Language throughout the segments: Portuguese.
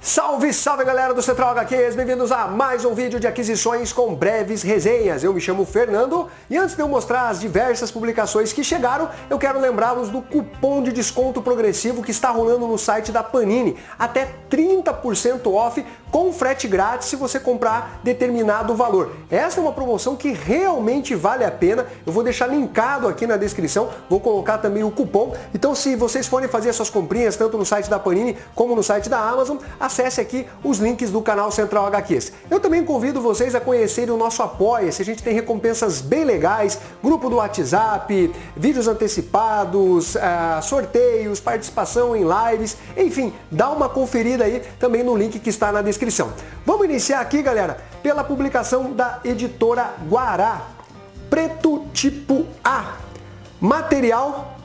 Salve, salve galera do Central HQs, bem-vindos a mais um vídeo de aquisições com breves resenhas. Eu me chamo Fernando e antes de eu mostrar as diversas publicações que chegaram, eu quero lembrá-los do cupom de desconto progressivo que está rolando no site da Panini. Até 30% off com frete grátis se você comprar determinado valor. Essa é uma promoção que realmente vale a pena. Eu vou deixar linkado aqui na descrição, vou colocar também o cupom. Então se vocês forem fazer as suas comprinhas tanto no site da Panini como no site da Amazon, acesse aqui os links do canal Central HQs. Eu também convido vocês a conhecerem o nosso Apoia-se. A gente tem recompensas bem legais, grupo do WhatsApp, vídeos antecipados, sorteios, participação em lives, enfim, dá uma conferida aí também no link que está na descrição. Vamos iniciar aqui, galera, pela publicação da editora Guará, Preto Tipo A, material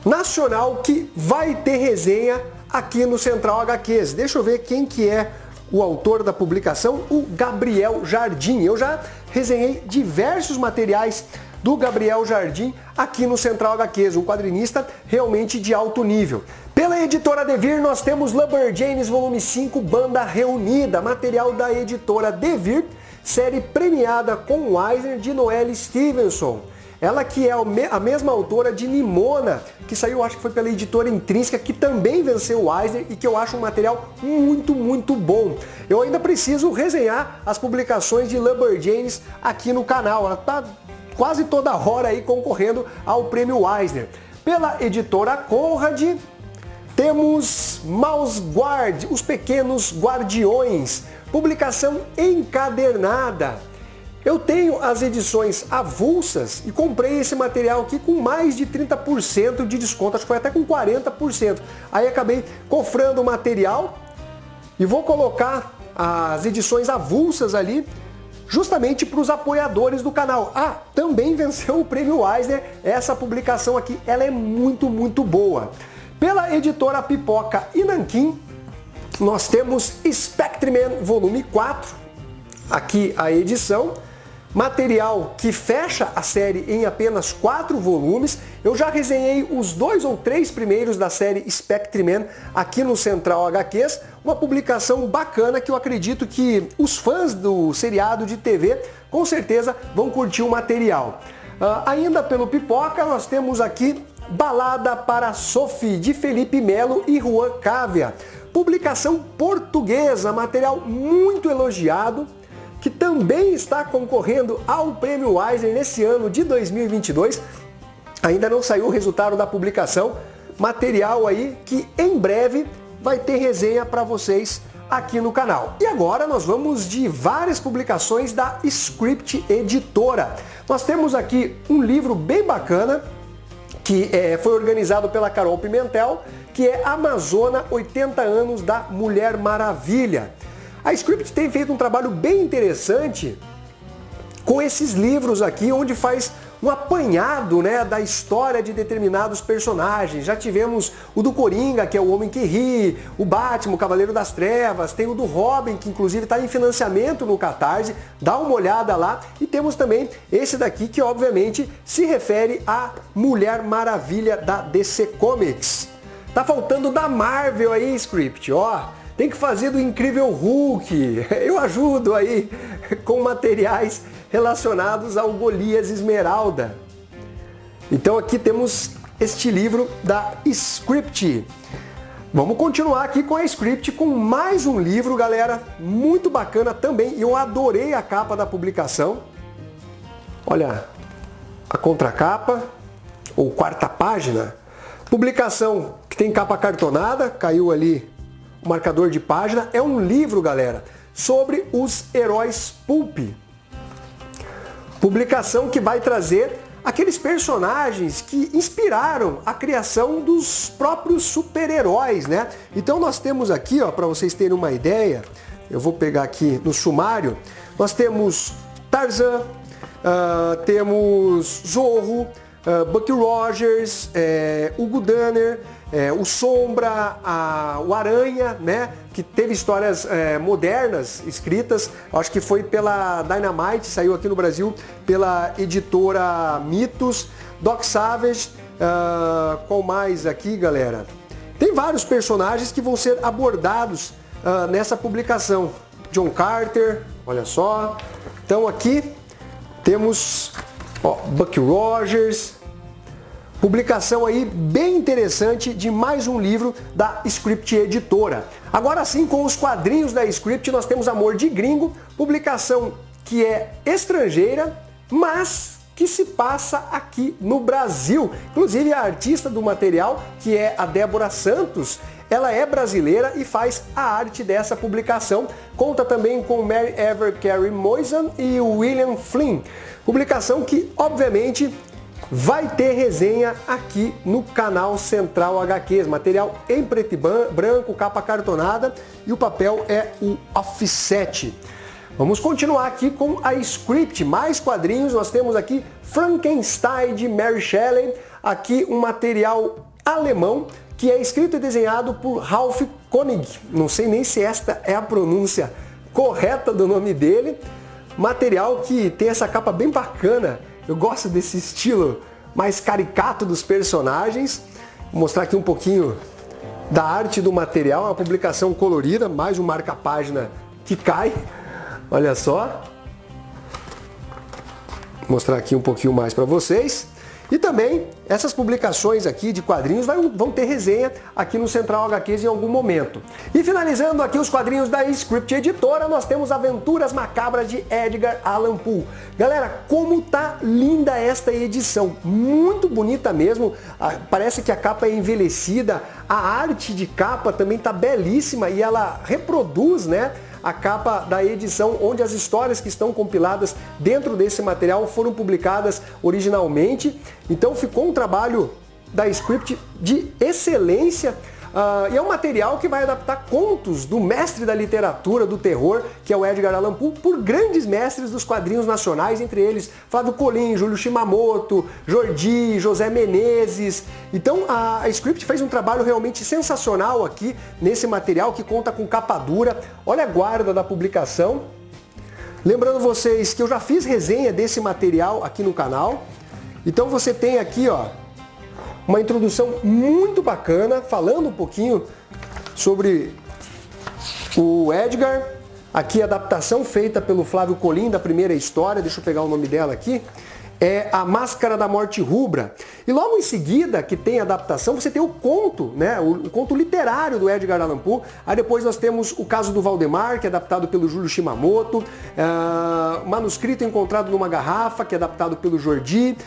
nacional que vai ter resenha aqui no Central HQs. Deixa eu ver quem que é o autor da publicação, o Gabriel Jardim. Eu já resenhei diversos materiais do Gabriel Jardim aqui no Central HQs, um quadrinista realmente de alto nível. Pela editora Devir nós temos Lumberjanes volume 5, Banda Reunida, material da editora Devir, série premiada com o Eisner de Noelle Stevenson. Ela que é a mesma autora de Nimona, que saiu, acho que foi pela editora Intrínseca, que também venceu o Eisner e que eu acho um material muito bom. Eu ainda preciso resenhar as publicações de Lumberjanes aqui no canal. Ela está quase toda hora aí concorrendo ao prêmio Eisner. Pela editora Conrad, temos Mouse Guard, Os Pequenos Guardiões, publicação encadernada. Eu tenho as edições avulsas e comprei esse material aqui com mais de 30% de desconto, acho que foi até com 40%. Aí acabei cofrando o material e vou colocar as edições avulsas ali justamente para os apoiadores do canal. Ah, também venceu o prêmio Eisner, essa publicação aqui, ela é muito boa. Pela editora Pipoca e Nanquim, nós temos Spectreman volume 4, aqui a edição. Material que fecha a série em apenas 4 volumes. Eu já resenhei os 2 ou 3 primeiros da série Spectreman aqui no Central HQs. Uma publicação bacana que eu acredito que os fãs do seriado de TV com certeza vão curtir o material. Ainda pelo Pipoca nós temos aqui Balada para Sophie, de Felipe Melo e Juan Cávia. Publicação portuguesa, material muito elogiado, que também está concorrendo ao prêmio Eisner nesse ano de 2022. Ainda não saiu o resultado da publicação, material aí que em breve vai ter resenha para vocês aqui no canal. E agora nós vamos de várias publicações da Script Editora. Nós temos aqui um livro bem bacana, que foi organizado pela Carol Pimentel, que é Amazona, 80 anos da Mulher Maravilha. A Script tem feito um trabalho bem interessante com esses livros aqui, onde faz um apanhado, né, da história de determinados personagens. Já tivemos o do Coringa, que é o Homem que Ri, o Batman, o Cavaleiro das Trevas, tem o do Robin, que inclusive está em financiamento no Catarse, dá uma olhada lá. E temos também esse daqui, que obviamente se refere à Mulher Maravilha da DC Comics. Tá faltando da Marvel aí, Script, ó. Tem que fazer do Incrível Hulk. Eu ajudo aí com materiais relacionados ao Golias Esmeralda. Então aqui temos este livro da Script. Vamos continuar aqui com a Script com mais um livro, galera, muito bacana também. Eu adorei a capa da publicação. Olha a contracapa, ou quarta página. Publicação que tem capa cartonada, caiu ali o marcador de página. É um livro, galera, sobre os heróis pulp. Publicação que vai trazer aqueles personagens que inspiraram a criação dos próprios super-heróis, né? Então nós temos aqui, ó, para vocês terem uma ideia, eu vou pegar aqui no sumário, nós temos Tarzan, temos Zorro, Buck Rogers, Hugo Danner, o Sombra, o Aranha, né, que teve histórias modernas escritas, acho que foi pela Dynamite, saiu aqui no Brasil pela editora Mitos, Doc Savage, qual mais aqui, galera? Tem vários personagens que vão ser abordados nessa publicação. John Carter, olha só. Então aqui temos Buck Rogers, publicação aí bem interessante de mais um livro da Script Editora. Agora sim, com os quadrinhos da Script, nós temos Amor de Gringo, publicação que é estrangeira, mas que se passa aqui no Brasil. Inclusive a artista do material, que é a Débora Santos, ela é brasileira e faz a arte dessa publicação. Conta também com Mary Ever Carey Moisan e William Flynn. Publicação que, obviamente, vai ter resenha aqui no canal Central HQs. Material em preto e branco, capa cartonada e o papel é o offset. Vamos continuar aqui com a Script, mais quadrinhos. Nós temos aqui Frankenstein de Mary Shelley, aqui um material alemão que é escrito e desenhado por Ralph Koenig. Não sei nem se esta é a pronúncia correta do nome dele. Material que tem essa capa bem bacana. Eu gosto desse estilo mais caricato dos personagens. Vou mostrar aqui um pouquinho da arte do material. Uma publicação colorida, mais um marca-página que cai. Olha só. Vou mostrar aqui um pouquinho mais para vocês. E também essas publicações aqui de quadrinhos vão ter resenha aqui no Central HQs em algum momento. E finalizando aqui os quadrinhos da Script Editora, nós temos Aventuras Macabras de Edgar Allan Poe. Galera, como tá linda esta edição, muito bonita mesmo, parece que a capa é envelhecida, a arte de capa também tá belíssima e ela reproduz, né, a capa da edição onde as histórias que estão compiladas dentro desse material foram publicadas originalmente. Então ficou um trabalho da Script de excelência. E é um material que vai adaptar contos do mestre da literatura do terror, que é o Edgar Allan Poe, por grandes mestres dos quadrinhos nacionais, entre eles Flávio Colim, Júlio Shimamoto, Jordi, José Menezes. Então a Script fez um trabalho realmente sensacional aqui nesse material, que conta com capa dura. Olha a guarda da publicação. Lembrando vocês que eu já fiz resenha desse material aqui no canal. Então você tem aqui, uma introdução muito bacana, falando um pouquinho sobre o Edgar. Aqui a adaptação feita pelo Flávio Colim da primeira história, deixa eu pegar o nome dela aqui, é A Máscara da Morte Rubra. E logo em seguida, que tem a adaptação, você tem o conto, né? O conto literário do Edgar Allan Poe. Aí depois nós temos O Caso do Valdemar, que é adaptado pelo Júlio Shimamoto, Manuscrito Encontrado numa Garrafa, que é adaptado pelo Jordi,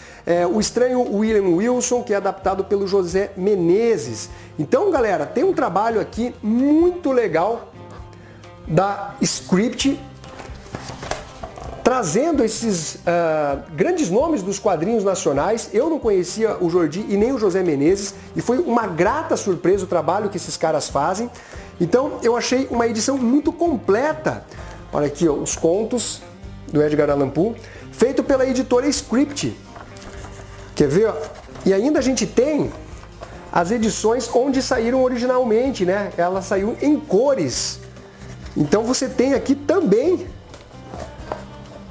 O Estranho William Wilson, que é adaptado pelo José Menezes. Então, galera, tem um trabalho aqui muito legal da Script, trazendo esses grandes nomes dos quadrinhos nacionais. Eu não conhecia o Jordi e nem o José Menezes, e foi uma grata surpresa o trabalho que esses caras fazem. Então eu achei uma edição muito completa. Olha aqui, os contos do Edgar Allan Poe, feito pela editora Script. Quer ver? E ainda a gente tem as edições onde saíram originalmente, né? Ela saiu em cores. Então você tem aqui também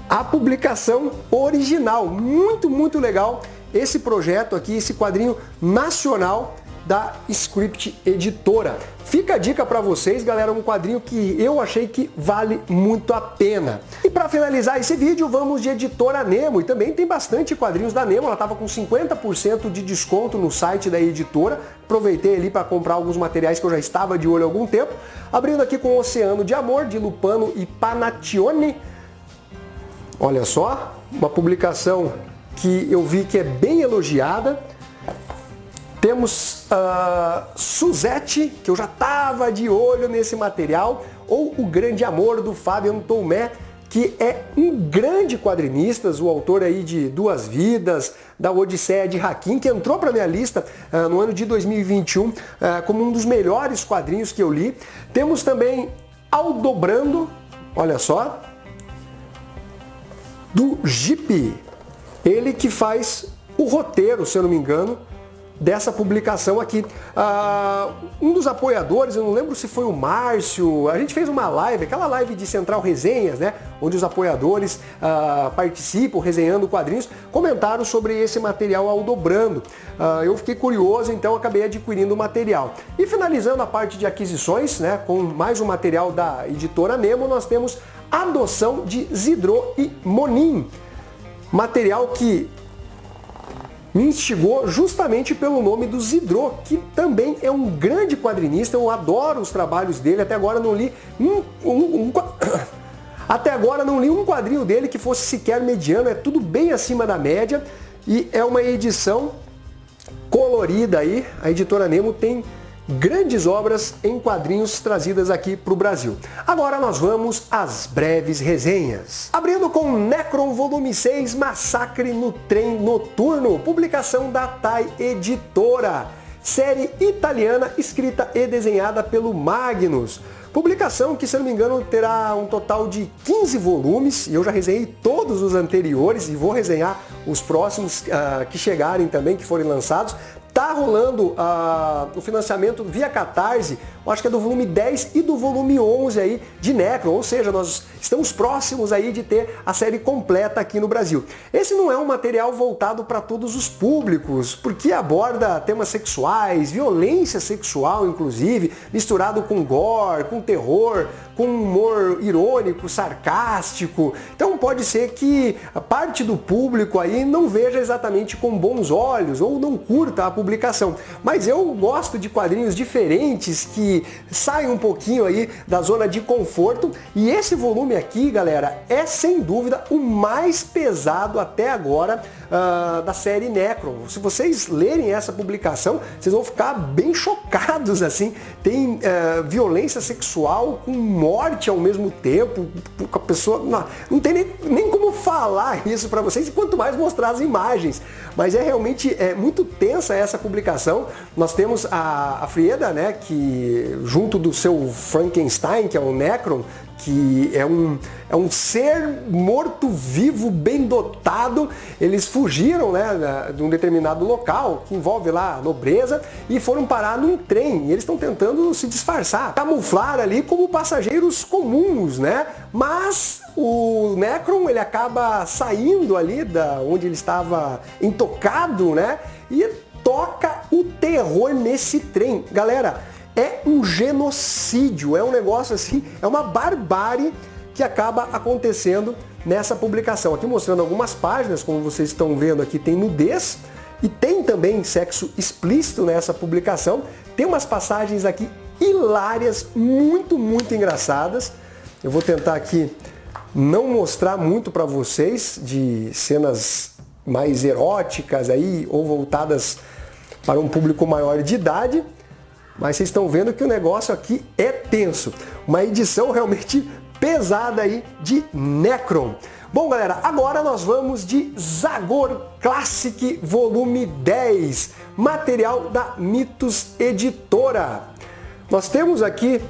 a publicação original. Muito, muito legal esse projeto aqui, esse quadrinho nacional da Script Editora. Fica a dica para vocês, galera, um quadrinho que eu achei que vale muito a pena. E para finalizar esse vídeo, vamos de Editora Nemo. E também tem bastante quadrinhos da Nemo, ela estava com 50% de desconto no site da editora. Aproveitei ali para comprar alguns materiais que eu já estava de olho há algum tempo. Abrindo aqui com Oceano de Amor, de Lupano e Panaccione. Olha só, uma publicação que eu vi que é bem elogiada. Temos Suzette, que eu já estava de olho nesse material, ou O Grande Amor, do Fabian Tomé, que é um grande quadrinista, o autor aí de Duas Vidas, da Odisseia de Hakim, que entrou para minha lista no ano de 2021 como um dos melhores quadrinhos que eu li. Temos também Aldobrando, olha só, do Jeep, ele que faz o roteiro, se eu não me engano, dessa publicação aqui. Um dos apoiadores, eu não lembro se foi o Márcio, a gente fez uma live, aquela live de Central Resenhas, né? Onde os apoiadores participam, resenhando quadrinhos, comentaram sobre esse material Aldobrando. Eu fiquei curioso, então acabei adquirindo o material. E finalizando a parte de aquisições, né? Com mais um material da editora Nemo, nós temos Adoção de Zidro e Monin. Material que me instigou justamente pelo nome do Zidro, que também é um grande quadrinista, eu adoro os trabalhos dele, até agora não li até agora não li um quadrinho dele que fosse sequer mediano, é tudo bem acima da média e é uma edição colorida aí, a editora Nemo tem grandes obras em quadrinhos trazidas aqui para o Brasil. Agora nós vamos às breves resenhas. Abrindo com Necron Volume 6, Massacre no Trem Noturno, publicação da Tai Editora. Série italiana escrita e desenhada pelo Magnus. Publicação que, se não me engano, terá um total de 15 volumes, e eu já resenhei todos os anteriores e vou resenhar os próximos que chegarem também, que forem lançados. Tá rolando o financiamento via Catarse, eu acho que é do volume 10 e do volume 11 aí de Necron, ou seja, nós estamos próximos aí de ter a série completa aqui no Brasil. Esse não é um material voltado para todos os públicos, porque aborda temas sexuais, violência sexual inclusive, misturado com gore, com terror, com humor irônico, sarcástico. Então pode ser que a parte do público aí não veja exatamente com bons olhos ou não curta a publicação. Mas eu gosto de quadrinhos diferentes que saem um pouquinho aí da zona de conforto e esse volume aqui, galera, é sem dúvida o mais pesado até agora da série Necron. Se vocês lerem essa publicação, vocês vão ficar bem chocados, assim. Tem violência sexual com morte ao mesmo tempo, a pessoa não tem nem como falar isso para vocês, e quanto mais mostrar as imagens. Mas é realmente muito tensa essa publicação. Nós temos a Frieda, né, que junto do seu Frankenstein, que é o Necron, que é um ser morto-vivo, bem dotado. Eles fugiram, né, de um determinado local, que envolve lá a nobreza, e foram parar num trem. E eles estão tentando se disfarçar, camuflar ali como passageiros comuns, né? Mas o Necron, ele acaba saindo ali da onde ele estava intocado, né? E toca o terror nesse trem. Galera, é um genocídio, é um negócio assim, é uma barbárie que acaba acontecendo nessa publicação. Aqui mostrando algumas páginas, como vocês estão vendo aqui, tem nudez e tem também sexo explícito nessa publicação. Tem umas passagens aqui hilárias, muito engraçadas. Eu vou tentar aqui não mostrar muito para vocês de cenas mais eróticas aí ou voltadas para um público maior de idade. Mas vocês estão vendo que o negócio aqui é tenso. Uma edição realmente pesada aí de Necron. Bom, galera, agora nós vamos de Zagor Classic Volume 10, material da Mitos Editora. Nós temos aqui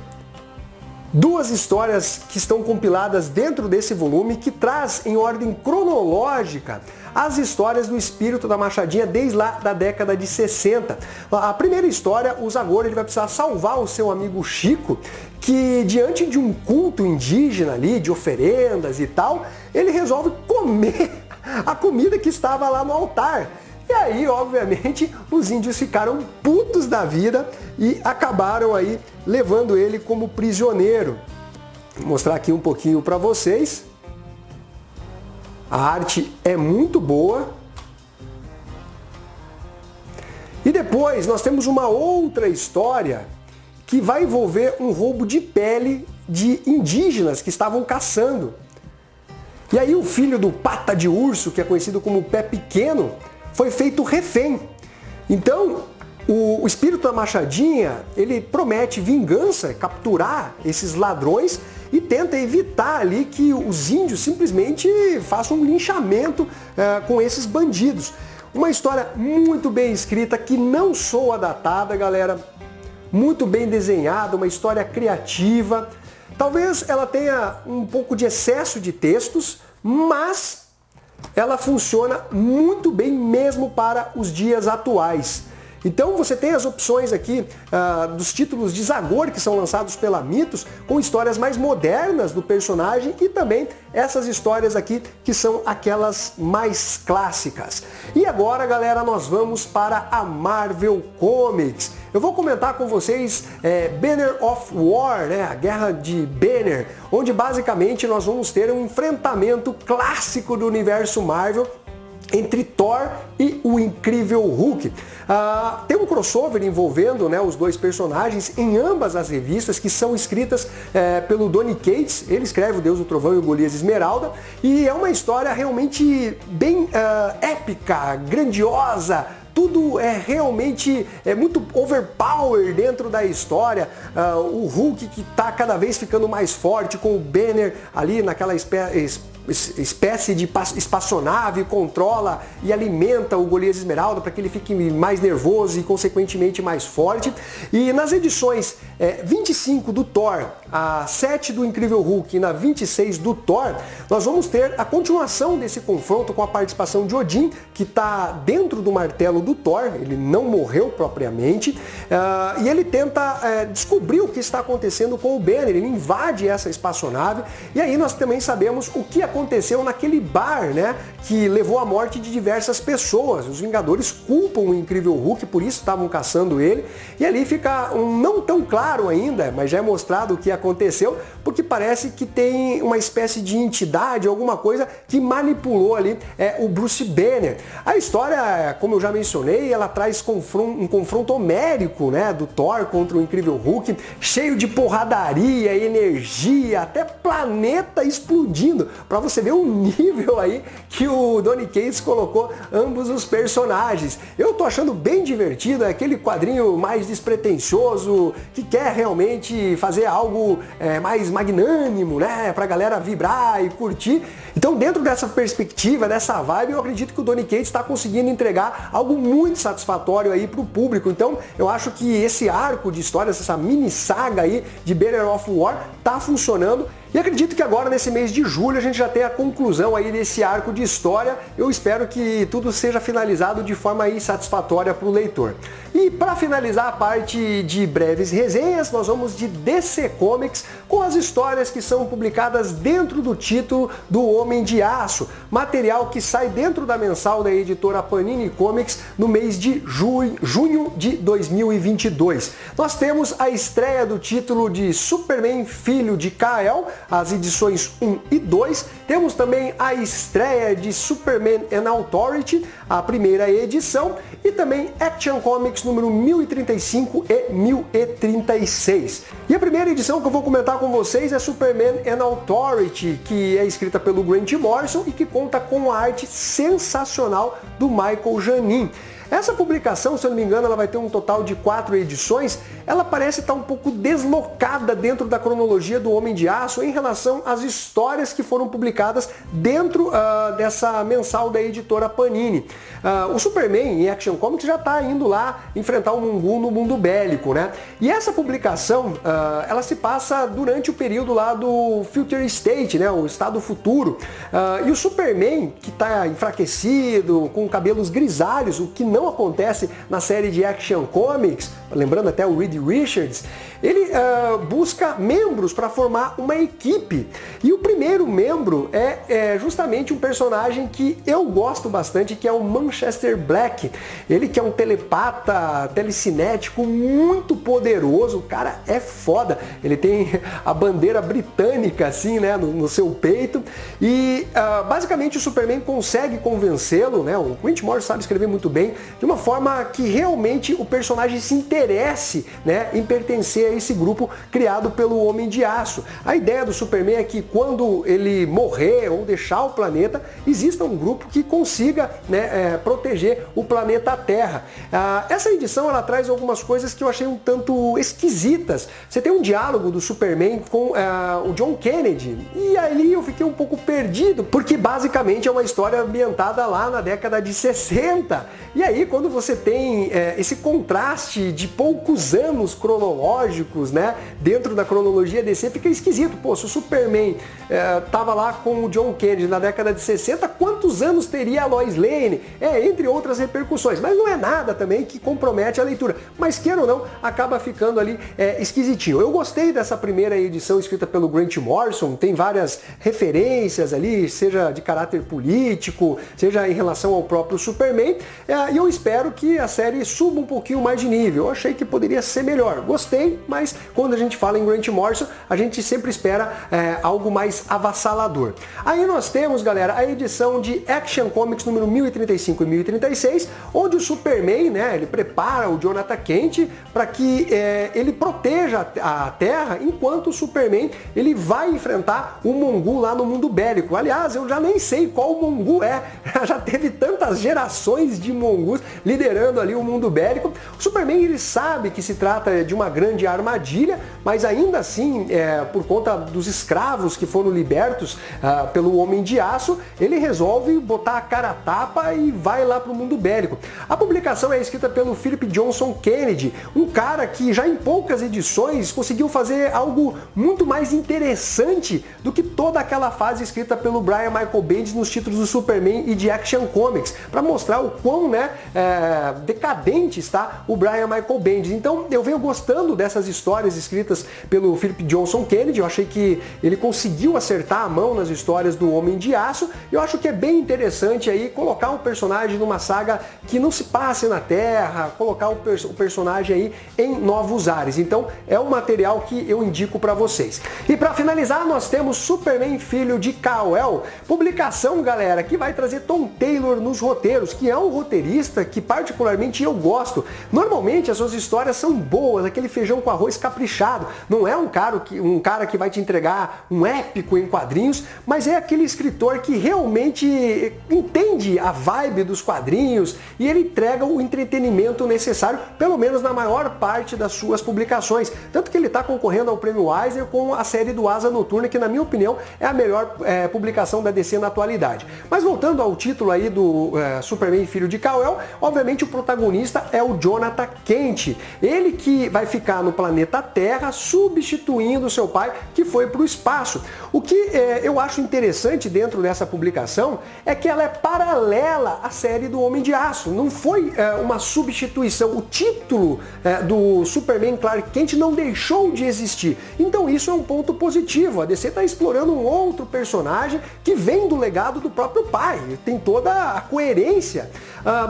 duas histórias que estão compiladas dentro desse volume, que traz em ordem cronológica as histórias do espírito da Machadinha desde lá da década de 60. A primeira história, o Zagor, ele vai precisar salvar o seu amigo Chico, que diante de um culto indígena ali, de oferendas e tal, ele resolve comer a comida que estava lá no altar. E aí, obviamente, os índios ficaram putos da vida e acabaram aí levando ele como prisioneiro. Vou mostrar aqui um pouquinho para vocês. A arte é muito boa. E depois nós temos uma outra história que vai envolver um roubo de pele de indígenas que estavam caçando. E aí o filho do Pata de Urso, que é conhecido como Pé Pequeno, foi feito refém. Então, o espírito da Machadinha, ele promete vingança, capturar esses ladrões e tenta evitar ali que os índios simplesmente façam um linchamento com esses bandidos. Uma história muito bem escrita, que não soa datada, galera. Muito bem desenhada, uma história criativa. Talvez ela tenha um pouco de excesso de textos, mas ela funciona muito bem mesmo para os dias atuais. Então você tem as opções aqui dos títulos de Zagor que são lançados pela Mitos, com histórias mais modernas do personagem e também essas histórias aqui que são aquelas mais clássicas. E agora, galera, nós vamos para a Marvel Comics. Eu vou comentar com vocês Banner of War, né, a Guerra de Banner, onde basicamente nós vamos ter um enfrentamento clássico do universo Marvel entre Thor e o Incrível Hulk. Tem um crossover envolvendo, né, os dois personagens em ambas as revistas, que são escritas pelo Donny Cates. Ele escreve O Deus do Trovão e o Golias Esmeralda, e é uma história realmente bem épica, grandiosa. Tudo realmente muito overpower dentro da história. O Hulk que está cada vez ficando mais forte, com o Banner ali naquela espécie de espaçonave, controla e alimenta o Golias Esmeralda para que ele fique mais nervoso e consequentemente mais forte. E nas edições 25 do Thor, a 7 do Incrível Hulk e na 26 do Thor, nós vamos ter a continuação desse confronto com a participação de Odin, que está dentro do martelo do Thor. Ele não morreu propriamente, e ele tenta descobrir o que está acontecendo com o Banner. Ele invade essa espaçonave, e aí nós também sabemos o que aconteceu naquele bar, né, que levou à morte de diversas pessoas. Os Vingadores culpam o Incrível Hulk, por isso estavam caçando ele, e ali fica não tão claro ainda, mas já é mostrado o que aconteceu, porque parece que tem uma espécie de entidade, alguma coisa que manipulou ali o Bruce Banner. A história, como eu já mencionei, ela traz um confronto homérico, né, do Thor contra o Incrível Hulk, cheio de porradaria, energia, até planeta explodindo, para você ver o nível aí que o Donny Cates colocou ambos os personagens. Eu tô achando bem divertido, é aquele quadrinho mais despretensioso, que quer realmente fazer algo mais magnânimo, né, pra galera vibrar e curtir. Então, dentro dessa perspectiva, dessa vibe, eu acredito que o Donny Cates está conseguindo entregar algo muito satisfatório aí pro público. Então, eu acho que esse arco de histórias, essa mini saga aí de Banner of War tá funcionando. E acredito que agora, nesse mês de julho, a gente já tem a conclusão aí desse arco de história. Eu espero que tudo seja finalizado de forma aí satisfatória para o leitor. E para finalizar a parte de breves resenhas, nós vamos de DC Comics, com as histórias que são publicadas dentro do título do Homem de Aço, material que sai dentro da mensal da editora Panini Comics no mês de junho de 2022. Nós temos a estreia do título de Superman Filho de Kal-El, as edições 1 e 2. Temos também a estreia de Superman and Authority, a primeira edição, e também Action Comics número 1035 e 1036. E a primeira edição que eu vou comentar com vocês é Superman and Authority, que é escrita pelo Grant Morrison e que conta com a arte sensacional do Michael Janin. Essa publicação, se eu não me engano, ela vai ter um total de 4 edições. Ela parece estar um pouco deslocada dentro da cronologia do Homem de Aço em relação às histórias que foram publicadas dentro dessa mensal da editora Panini. O Superman em Action Comics já está indo lá enfrentar o Mungu no mundo bélico, né? E essa publicação, ela se passa durante o período lá do Future State, né? O estado futuro. E o Superman, que está enfraquecido, com cabelos grisalhos, o que não acontece na série de Action Comics, lembrando até o Reed Richards, ele busca membros para formar uma equipe. E o primeiro membro é justamente um personagem que eu gosto bastante, que é o Manchester Black. Ele que é um telepata, telecinético muito poderoso, o cara é foda. Ele tem a bandeira britânica assim, né, no seu peito. E basicamente o Superman consegue convencê-lo, né? O Grant Morrison sabe escrever muito bem, de uma forma que realmente o personagem se interesse, né, em pertencer a esse grupo criado pelo Homem de Aço. A ideia do Superman é que quando ele morrer ou deixar o planeta, exista um grupo que consiga, né, proteger o planeta Terra. Essa edição ela traz algumas coisas que eu achei um tanto esquisitas. Você tem um diálogo do Superman com o John Kennedy, e ali eu fiquei um pouco perdido, porque basicamente é uma história ambientada lá na década de 60. E aí, quando você tem esse contraste de poucos anos cronológicos, né, dentro da cronologia DC, fica esquisito. Pô, se o Superman tava lá com o John Kennedy na década de 60, quantos anos teria a Lois Lane? Entre outras repercussões. Mas não é nada também que compromete a leitura. Mas queira ou não, acaba ficando ali esquisitinho. Eu gostei dessa primeira edição escrita pelo Grant Morrison, tem várias referências ali, seja de caráter político, seja em relação ao próprio Superman, e eu espero que a série suba um pouquinho mais de nível. Eu achei que poderia ser melhor. Gostei, mas quando a gente fala em Grant Morrison, a gente sempre espera algo mais avassalador. Aí nós temos, galera, a edição de Action Comics número 1035 e 1036, onde o Superman, né, ele prepara o Jonathan Kent para que ele proteja a Terra, enquanto o Superman ele vai enfrentar o Mongul lá no mundo bélico. Aliás, eu já nem sei qual Mongul é, já teve tantas gerações de Monguls liderando ali o mundo bélico. O Superman ele sabe que se trata de uma grande armadilha, mas ainda assim, por conta dos escravos que foram libertos pelo Homem de Aço, ele resolve botar a cara a tapa e vai lá para o mundo bélico. A publicação é escrita pelo Philip Johnson Kennedy, um cara que já em poucas edições conseguiu fazer algo muito mais interessante do que toda aquela fase escrita pelo Brian Michael Bendis nos títulos do Superman e de Action Comics, para mostrar o quão decadente está o Brian Michael Bendis. Então eu venho gostando dessas histórias escritas pelo Philip Johnson Kennedy. Eu achei que ele conseguiu acertar a mão nas histórias do Homem de Aço. Eu acho que é bem interessante aí colocar um personagem numa saga que não se passe na Terra, colocar o personagem aí em novos ares. Então é um material que eu indico para vocês. E para finalizar, nós temos Superman Filho de Kal-El, publicação, galera, que vai trazer Tom Taylor nos roteiros, que é um roteirista que particularmente eu gosto. Normalmente as suas histórias são boas, aquele feijão com arroz caprichado. Não é um cara que vai te entregar um épico em quadrinhos, mas é aquele escritor que realmente entende a vibe dos quadrinhos e ele entrega o entretenimento necessário, pelo menos na maior parte das suas publicações. Tanto que ele está concorrendo ao Prêmio Eisner com a série do Asa Noturna, que na minha opinião é a melhor publicação da DC na atualidade. Mas voltando ao título aí do Superman Filho de Kal-El, obviamente o protagonista é o Jonathan Kent. Ele que vai ficar no planeta Terra substituindo seu pai, que foi para o espaço. O que eu acho interessante dentro dessa publicação é que ela é paralela à série do Homem de Aço. Não foi uma substituição. O título do Superman Clark Kent não deixou de existir. Então isso é um ponto positivo. A DC está explorando um outro personagem que vem do legado do próprio pai. Tem toda a coerência.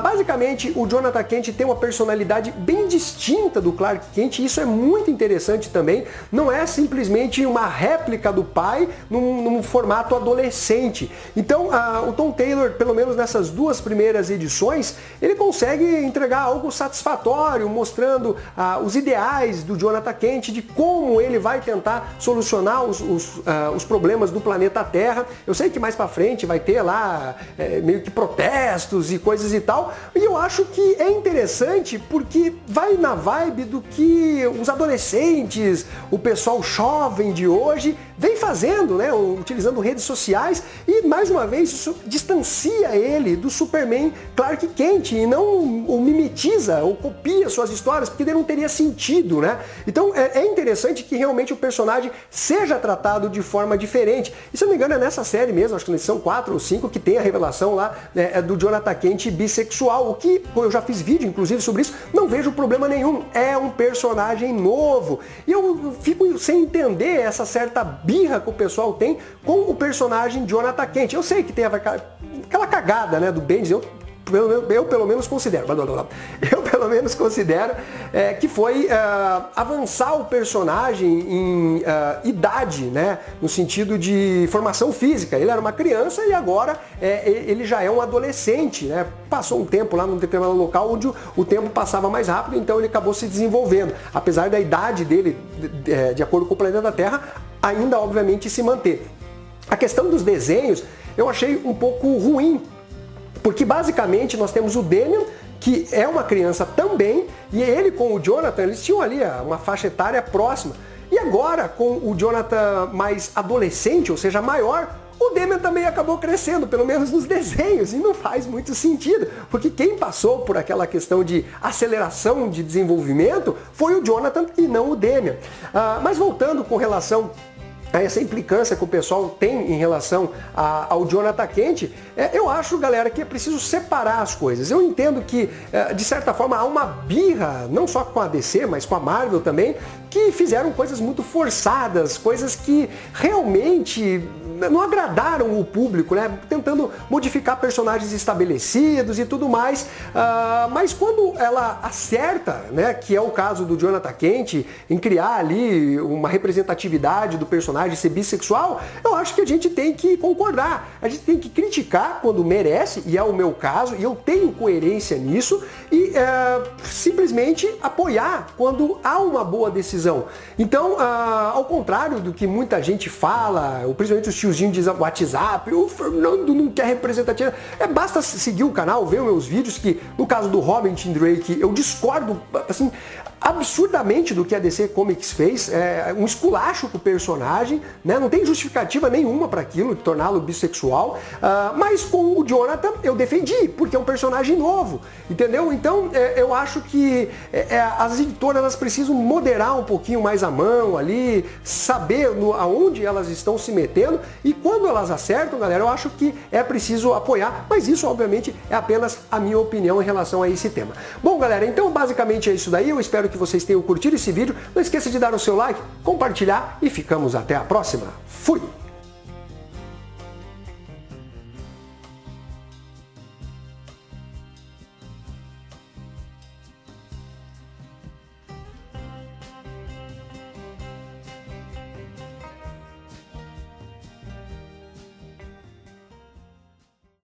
Basicamente, o Jonathan Kent tem uma personalidade bem distinta do Clark Kent, e isso é muito interessante também. Não é simplesmente uma réplica do pai num formato adolescente. Então, o Tom Taylor, pelo menos nessas duas primeiras edições, ele consegue entregar algo satisfatório, mostrando os ideais do Jonathan Kent, de como ele vai tentar solucionar os problemas do planeta Terra. Eu sei que mais pra frente vai ter lá meio que protestos e coisas e tal, e eu acho que é interessante porque vai na vibe do que os adolescentes, o pessoal jovem de hoje vem fazendo, né, utilizando redes sociais, e mais uma vez isso distancia ele do Superman Clark Kent e não o mimetiza ou copia suas histórias, porque ele não teria sentido, né? Então é interessante que realmente o personagem seja tratado de forma diferente. E se eu não me engano é nessa série mesmo, acho que na edição 4 ou 5, que tem a revelação lá do Jonathan Kent bissexual, o que eu já fiz vídeo inclusive sobre isso, não vejo problema nenhum, é um personagem novo. E eu fico sem entender essa certa birra que o pessoal tem com o personagem Jonathan Kent. Eu sei que tem aquela cagada, né, do Bendis, eu pelo menos considero que foi avançar o personagem em idade, né, no sentido de formação física. Ele era uma criança e agora ele já é um adolescente, né? Passou um tempo lá num determinado local onde o tempo passava mais rápido, então ele acabou se desenvolvendo. Apesar da idade dele, de acordo com o planeta Terra, ainda obviamente se manter. A questão dos desenhos eu achei um pouco ruim, porque basicamente nós temos o Damian, que é uma criança também, e ele com o Jonathan, eles tinham ali uma faixa etária próxima. E agora, com o Jonathan mais adolescente, ou seja, maior, o Damian também acabou crescendo, pelo menos nos desenhos, e não faz muito sentido, porque quem passou por aquela questão de aceleração de desenvolvimento foi o Jonathan e não o Damian. Mas voltando com relação a essa implicância que o pessoal tem em relação ao Jonathan Kent, eu acho, galera, que é preciso separar as coisas. Eu entendo que, de certa forma, há uma birra, não só com a DC, mas com a Marvel também, que fizeram coisas muito forçadas, coisas que realmente não agradaram o público, né? Tentando modificar personagens estabelecidos e tudo mais. Mas quando ela acerta, né, que é o caso do Jonathan Kent, em criar ali uma representatividade do personagem ser bissexual, eu acho que a gente tem que concordar. A gente tem que criticar quando merece, e é o meu caso, e eu tenho coerência nisso, e simplesmente apoiar quando há uma boa decisão. Então, ao contrário do que muita gente fala, principalmente os tiozinhos de WhatsApp, o Fernando não quer representatividade. Basta seguir o canal, ver os meus vídeos, que no caso do Robin Tim Drake, eu discordo, assim, absurdamente do que a DC Comics fez, um esculacho com o personagem, né? Não tem justificativa nenhuma para aquilo, de torná-lo bissexual, mas com o Jonathan eu defendi, porque é um personagem novo, entendeu? Então eu acho que as editoras elas precisam moderar um pouquinho mais a mão ali, saber aonde elas estão se metendo, e quando elas acertam, galera, eu acho que é preciso apoiar, mas isso obviamente é apenas a minha opinião em relação a esse tema. Bom, galera, então basicamente é isso daí, eu espero que vocês tenham curtido esse vídeo, não esqueça de dar o seu like, compartilhar e ficamos até a próxima. Fui!